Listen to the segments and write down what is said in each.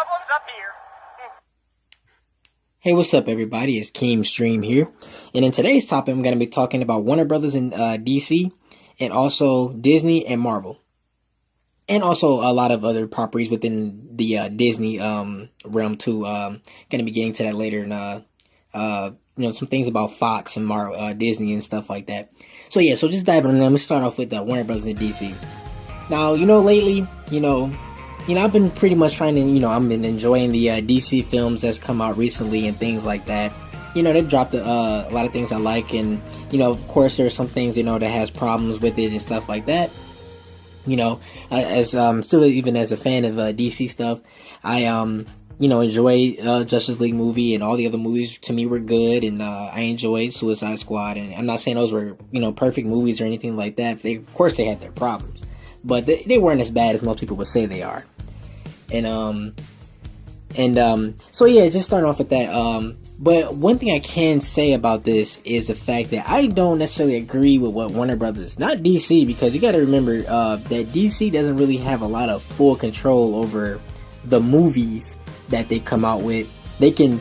problems up here. Hey, what's up, everybody? It's Keem Stream here, and in today's topic, I'm going to be talking about Warner Brothers and DC, and also Disney and Marvel, and also a lot of other properties within the Disney realm too. Going to be getting to that later, and some things about Fox and Marvel, Disney and stuff like that. So yeah, so just diving in. I'm gonna start off with Warner Brothers and DC. Now, lately, I've been pretty much trying to, I've been enjoying the DC films that's come out recently and things like that. They've dropped a lot of things I like, and, of course, there's some things, that has problems with it and stuff like that. As still even as a fan of DC stuff, I, enjoy Justice League movie, and all the other movies to me were good, and I enjoyed Suicide Squad, and I'm not saying those were, perfect movies or anything like that. Of course, they had their problems, but they weren't as bad as most people would say they are. So yeah, just starting off with that. But one thing I can say about this is the fact that I don't necessarily agree with what Warner Brothers, not DC, because you got to remember that DC doesn't really have a lot of full control over the movies that they come out with. They can,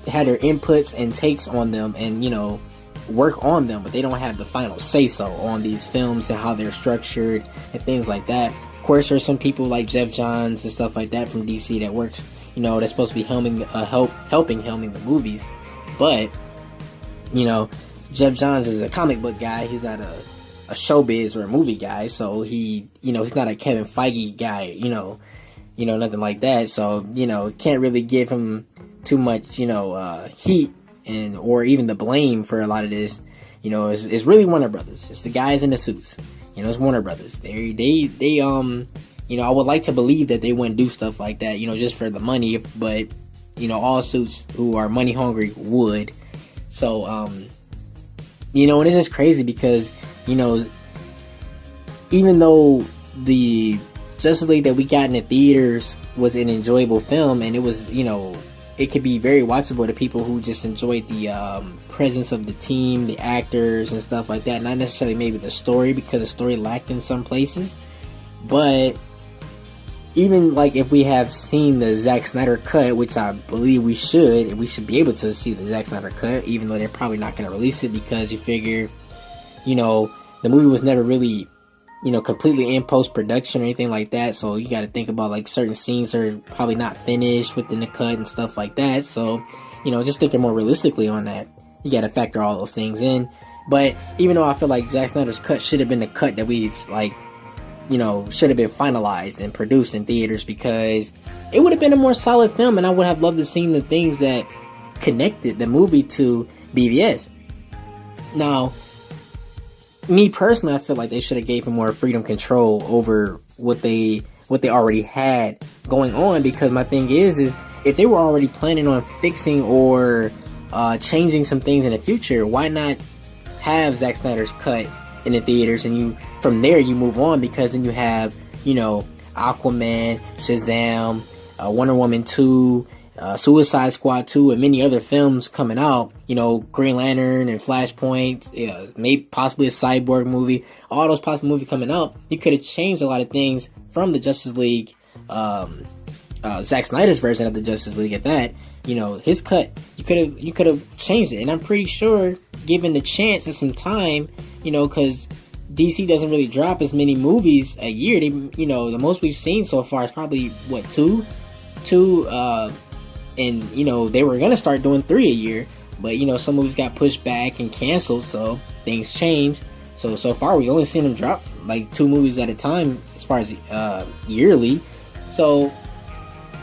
have their inputs and takes on them, and work on them, but they don't have the final say so on these films and how they're structured and things like that. Of course, there's some people like Jeff Johns and stuff like that from DC that works, that's supposed to be helping helming the movies. But, Jeff Johns is a comic book guy. He's not a showbiz or a movie guy. So he's not a Kevin Feige guy, nothing like that. So, can't really give him too much, heat or even the blame for a lot of this. It's really Warner Brothers. It's the guys in the suits. It's Warner Brothers. They I would like to believe that they wouldn't do stuff like that, just for the money, but, all suits who are money hungry would. So, and it's just crazy because, even though the Justice League that we got in the theaters was an enjoyable film, and it was, it could be very watchable to people who just enjoyed the presence of the team, the actors, and stuff like that. Not necessarily maybe the story, because the story lacked in some places. But even like if we have seen the Zack Snyder cut, which I believe we should be able to see the Zack Snyder cut, even though they're probably not going to release it, because you figure, the movie was never really, completely in post-production or anything like that. So you got to think about like certain scenes are probably not finished within the cut and stuff like that. So, just thinking more realistically on that, you got to factor all those things in. But even though I feel like Zack Snyder's cut should have been the cut that we've should have been finalized and produced in theaters, because it would have been a more solid film, and I would have loved to see the things that connected the movie to BVS. Now, me personally, I feel like they should have gave him more freedom control over what they already had going on, because my thing is if they were already planning on fixing or changing some things in the future, why not have Zack Snyder's cut in the theaters, and from there you move on, because then you have Aquaman, Shazam, Wonder Woman 2, Suicide Squad 2, and many other films coming out, Green Lantern and Flashpoint, maybe possibly a Cyborg movie, all those possible movies coming out. You could have changed a lot of things from the Justice League, Zack Snyder's version of the Justice League at that. His cut, you could have changed it, and I'm pretty sure, given the chance and some time, because DC doesn't really drop as many movies a year. They, the most we've seen so far is probably two, and they were gonna start doing 3 a year, but some movies got pushed back and canceled, so things changed. So far we've only seen them drop like 2 movies at a time as far as yearly. So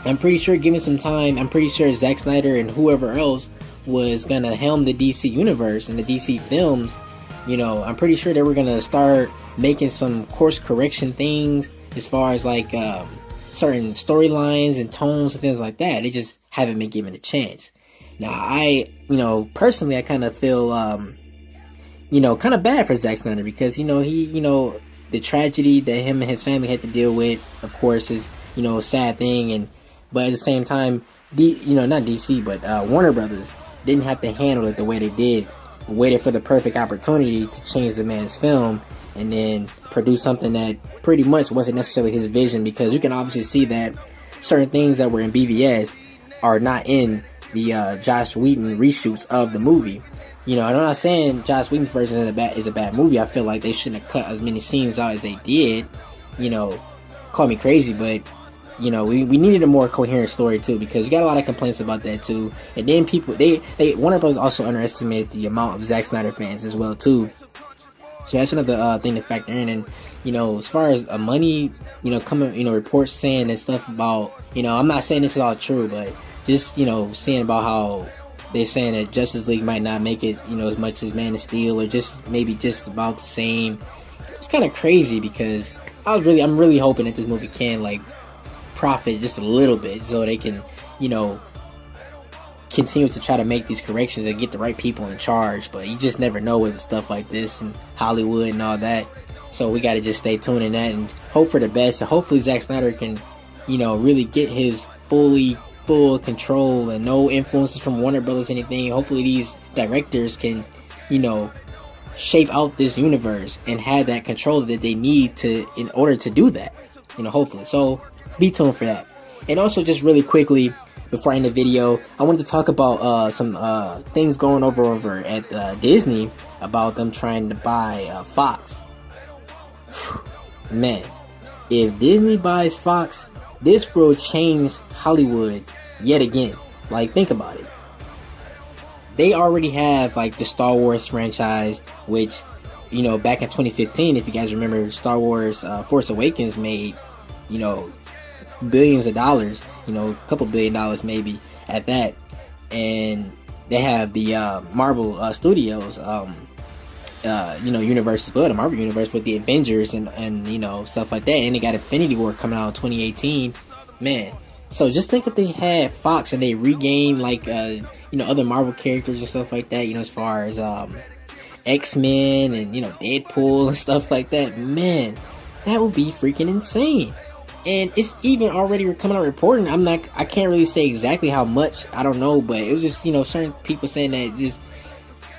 I'm pretty sure, given some time, I'm pretty sure Zack Snyder and whoever else was gonna helm the DC universe and the DC films. I'm pretty sure they were gonna start making some course correction things as far as like certain storylines and tones and things like that. They just haven't been given a chance. Now, I personally, I kind of feel, kind of bad for Zack Snyder, because, he, the tragedy that him and his family had to deal with, of course, is, a sad thing. But at the same time, not DC, but Warner Brothers didn't have to handle it the way they did. Waited for the perfect opportunity to change the man's film, and then produce something that pretty much wasn't necessarily his vision, because you can obviously see that certain things that were in BVS are not in the Joss Whedon reshoots of the movie. You know, and I'm not saying Joss Whedon's version is a bad movie. I feel like they shouldn't have cut as many scenes out as they did. You know, call me crazy, but you know, we needed a more coherent story too, because you got a lot of complaints about that too. And then people, they Warner Bros. Also underestimated the amount of Zack Snyder fans as well too. So that's another thing to factor in. And you know, as far as money, you know, coming, you know, reports saying and stuff about, you know, I'm not saying this is all true, but just, you know, seeing about how they're saying that Justice League might not make it, you know, as much as Man of Steel, or just maybe just about the same. It's kind of crazy, because I'm really hoping that this movie can like profit just a little bit, so they can, you know, continue to try to make these corrections and get the right people in charge. But you just never know with stuff like this and Hollywood and all that. So we got to just stay tuned in that and hope for the best. And hopefully Zack Snyder can, you know, really get his full control and no influences from Warner Brothers or anything. Hopefully these directors can, you know, shape out this universe and have that control that they need to in order to do that. You know, hopefully. So be tuned for that. And also, just really quickly before I end the video, I wanted to talk about some things going over at Disney about them trying to buy Fox. Man, if Disney buys Fox, this will change Hollywood yet again. Like, think about it. They already have like the Star Wars franchise, which, you know, back in 2015, if you guys remember, Star Wars Force Awakens made, you know, billions of dollars, you know, a couple $1 billion maybe at that. And they have the Marvel Studios you know, universe as well, the Marvel universe with the Avengers and you know, stuff like that. And they got Infinity War coming out in 2018. Man, so just think if they had Fox and they regained like you know, other Marvel characters and stuff like that, you know, as far as X-Men and, you know, Deadpool and stuff like that. Man, that would be freaking insane. And it's even already coming out reporting. I can't really say exactly how much, I don't know, but it was just, you know, certain people saying that just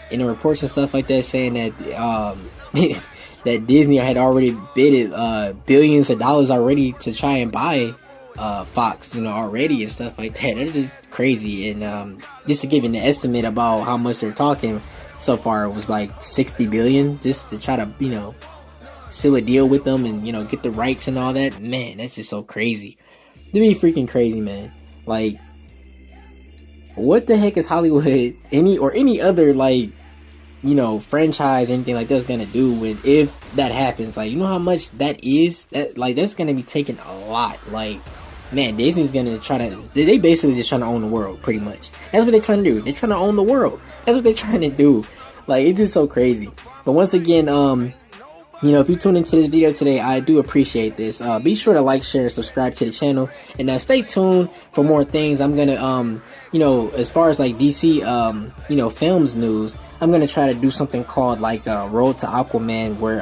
in the reports and stuff like that, saying that that Disney had already bidded billions of dollars already to try and buy Fox, you know, already and stuff like that. That's just crazy. And just to give you an estimate about how much they're talking so far, it was like 60 billion just to try to, you know, seal a deal with them and, you know, get the rights and all that. Man, that's just so crazy. To be freaking crazy, man. Like, what the heck is Hollywood, any other, like, you know, franchise or anything like that's gonna do with, if that happens? Like, you know how much that is? That, like, that's gonna be taking a lot. Like, man, Disney's gonna try to, they basically just trying to own the world, pretty much. That's what they're trying to do. They're trying to own the world. That's what they're trying to do. Like, it's just so crazy. But once again, you know, if you tune into this video today, I do appreciate this. Be sure to like, share, subscribe to the channel, and stay tuned for more things. I'm gonna, you know, as far as like DC, you know, films news, I'm gonna try to do something called like Road to Aquaman, where,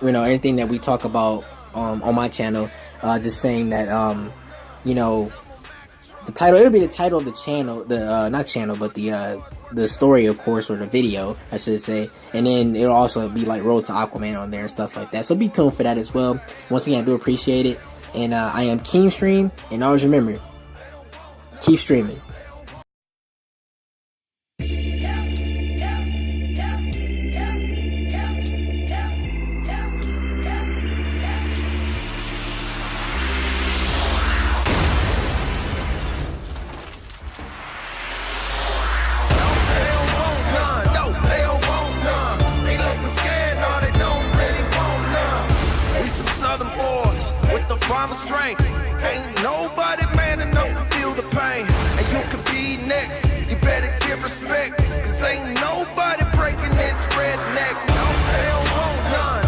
you know, everything that we talk about on my channel, just saying that, you know, the title, it'll be the title of the channel, the not channel, but the story, of course, or the video, I should say. And then it'll also be like Road to Aquaman on there and stuff like that. So be tuned for that as well. Once again, I do appreciate it. And I am Keemstream, and always remember, keep streaming. Strength. Ain't nobody man enough to feel the pain. And you could be next. You better give respect. Cause ain't nobody breaking this redneck. No, they don't want none.